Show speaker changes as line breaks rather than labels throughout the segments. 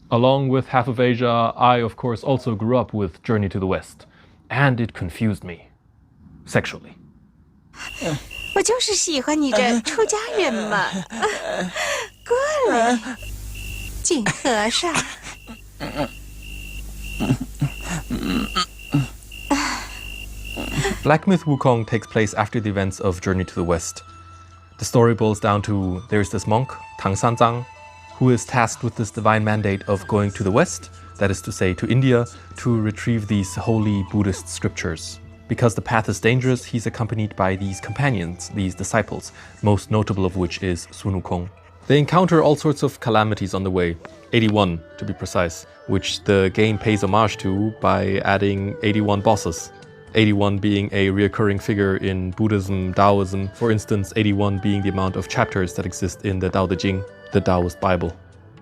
Along with half of Asia, I of course also grew up with Journey to the West, and it confused me sexually.
我就是喜欢你这出家人嘛。过来，锦和尚。
Black Myth Wukong takes place after the events of Journey to the West. The story boils down to there's this monk, Tang Sanzang, who is tasked with this divine mandate of going to the West, that is to say to India, to retrieve these holy Buddhist scriptures. Because the path is dangerous, he's accompanied by these companions, these disciples, most notable of which is Sun Wukong. They encounter all sorts of calamities on the way, 81 to be precise, which the game pays homage to by adding 81 bosses. 81 being a recurring figure in Buddhism, Daoism, for instance, 81 being the amount of chapters that exist in the Tao Te Ching, the Taoist Bible.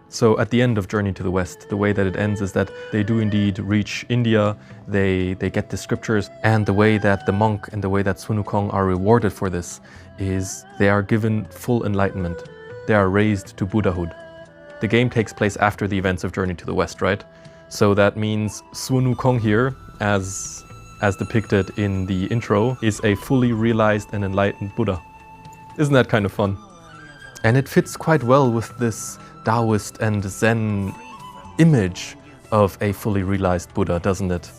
So at the end of Journey to the West, the way that it ends is that they do indeed reach India, they get the scriptures, and the way that the monk and the way that Sun Wukong are rewarded for this is they are given full enlightenment. They are raised to Buddhahood. The game takes place after the events of Journey to the West, right? So that means Sun Wukong here, as depicted in the intro, is a fully realized and enlightened Buddha. Isn't that kind of fun? And it fits quite well with this Taoist and Zen image of a fully realized Buddha, doesn't it?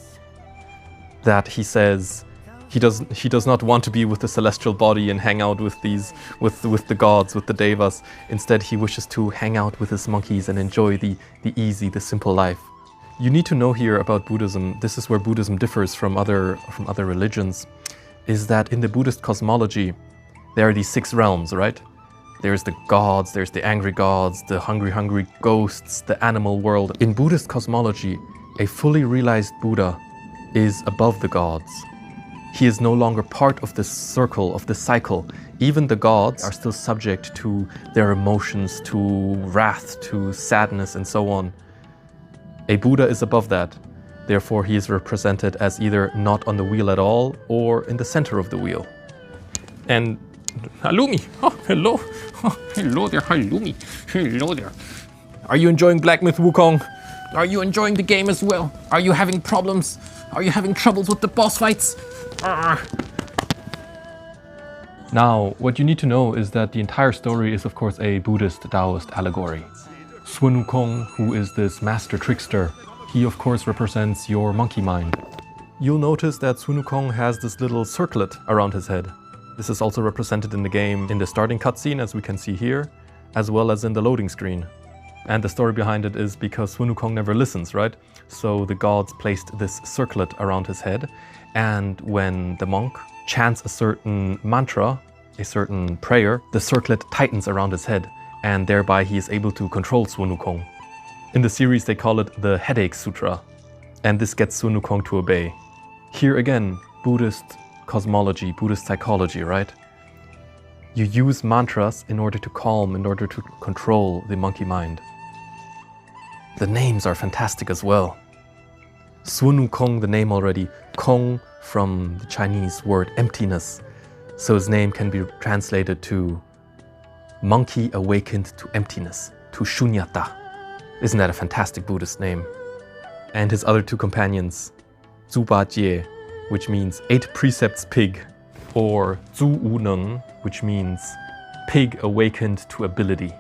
That he says he does not want to be with the celestial body and hang out with the gods, with the devas. Instead, he wishes to hang out with his monkeys and enjoy the easy, the simple life. You need to know here about Buddhism, this is where Buddhism differs from other religions, is that in the Buddhist cosmology, there are these 6 realms, right? There's the gods, there's the angry gods, the hungry ghosts, the animal world. In Buddhist cosmology, a fully realized Buddha is above the gods. He is no longer part of this circle, of this cycle. Even the gods are still subject to their emotions, to wrath, to sadness, and so on. A Buddha is above that. Therefore, he is represented as either not on the wheel at all or in the center of the wheel. And Halloumi! Oh, hello! Oh, hello there, Halloumi! Hello there! Are you enjoying Black Myth Wukong? Are you enjoying the game as well? Are you having problems? Are you having troubles with the boss fights? Now, what you need to know is that the entire story is of course a Buddhist Taoist allegory. Sun Wukong, who is this master trickster, he of course represents your monkey mind. You'll notice that Sun Wukong has this little circlet around his head. This is also represented in the game in the starting cutscene, as we can see here, as well as in the loading screen. And the story behind it is because Sun Wukong never listens, right? So the gods placed this circlet around his head, and when the monk chants a certain mantra, a certain prayer, the circlet tightens around his head, and thereby he is able to control Sun Wukong. In the series they call it the Headache Sutra, and this gets Sun Wukong to obey. Here again, Buddhist cosmology, Buddhist psychology, right? You use mantras in order to calm, in order to control the monkey mind. The names are fantastic as well. Sun Wukong, the name already, Kong from the Chinese word emptiness. So his name can be translated to monkey awakened to emptiness, to shunyata. Isn't that a fantastic Buddhist name? And his other 2 companions, Zhu Ba Jie, which means 8 precepts pig, or Zhu Wu Neng, which means pig awakened to ability.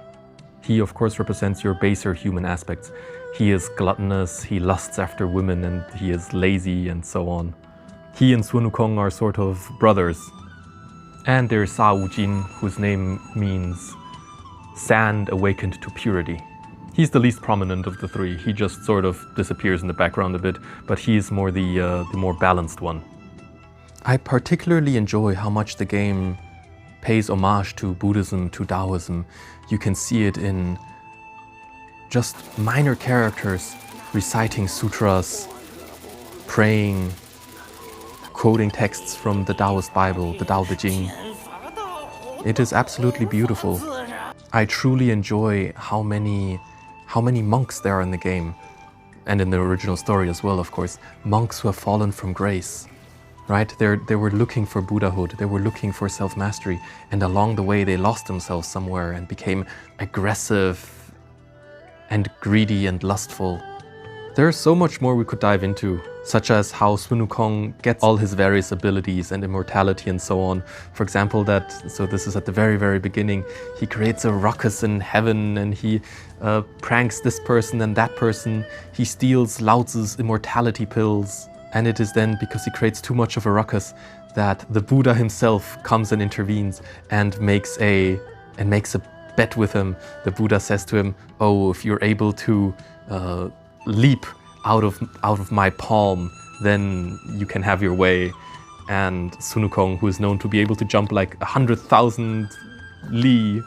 He of course represents your baser human aspects. He is gluttonous, he lusts after women, and he is lazy, and so on. He and Sun Wukong are sort of brothers. And there's Sa Wujin, whose name means sand awakened to purity. He's the least prominent of the 3. He just sort of disappears in the background a bit, but he is more the more balanced one. I particularly enjoy how much the game pays homage to Buddhism, to Daoism. You can see it in just minor characters reciting sutras, praying, quoting texts from the Taoist Bible, the Tao Te Ching. It is absolutely beautiful. I truly enjoy how many monks there are in the game, and in the original story as well, of course. Monks who have fallen from grace, right? They were looking for Buddhahood, they were looking for self-mastery, and along the way they lost themselves somewhere and became aggressive, and greedy and lustful. There's so much more we could dive into, such as how Sun Wukong gets all his various abilities and immortality and so on. For example, so this is at the very, very beginning, he creates a ruckus in heaven and he pranks this person and that person. He steals Lao Tzu's immortality pills. And it is then because he creates too much of a ruckus that the Buddha himself comes and intervenes and makes a bet with him. The Buddha says to him, "Oh, if you're able to leap out of my palm, then you can have your way." And Sun Wukong, who is known to be able to jump like 100,000 li,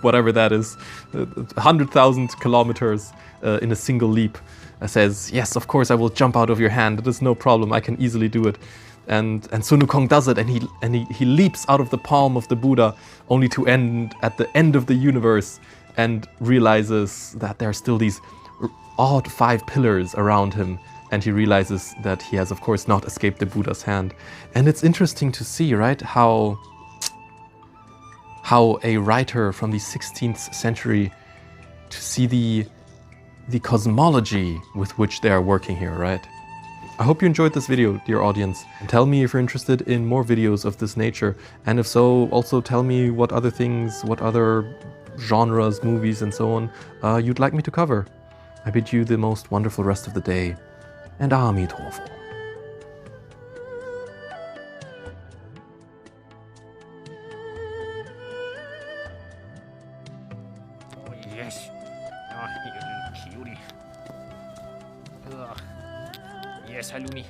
whatever that is, 100,000 kilometers in a single leap, says, "Yes, of course I will jump out of your hand. It is no problem. I can easily do it." And Sun Wukong does it, and he leaps out of the palm of the Buddha, only to end at the end of the universe, and realizes that there are still these odd 5 pillars around him, and he realizes that he has, of course, not escaped the Buddha's hand. And it's interesting to see, right, how a writer from the 16th century, to see the cosmology with which they are working here, right? I hope you enjoyed this video, dear audience, and tell me if you're interested in more videos of this nature, and if so, also tell me what other things, what other genres, movies, and so on you'd like me to cover. I bid you the most wonderful rest of the day, and Amitofo.
Oh, yes. Oh, you're cute. Yes, Halloumi.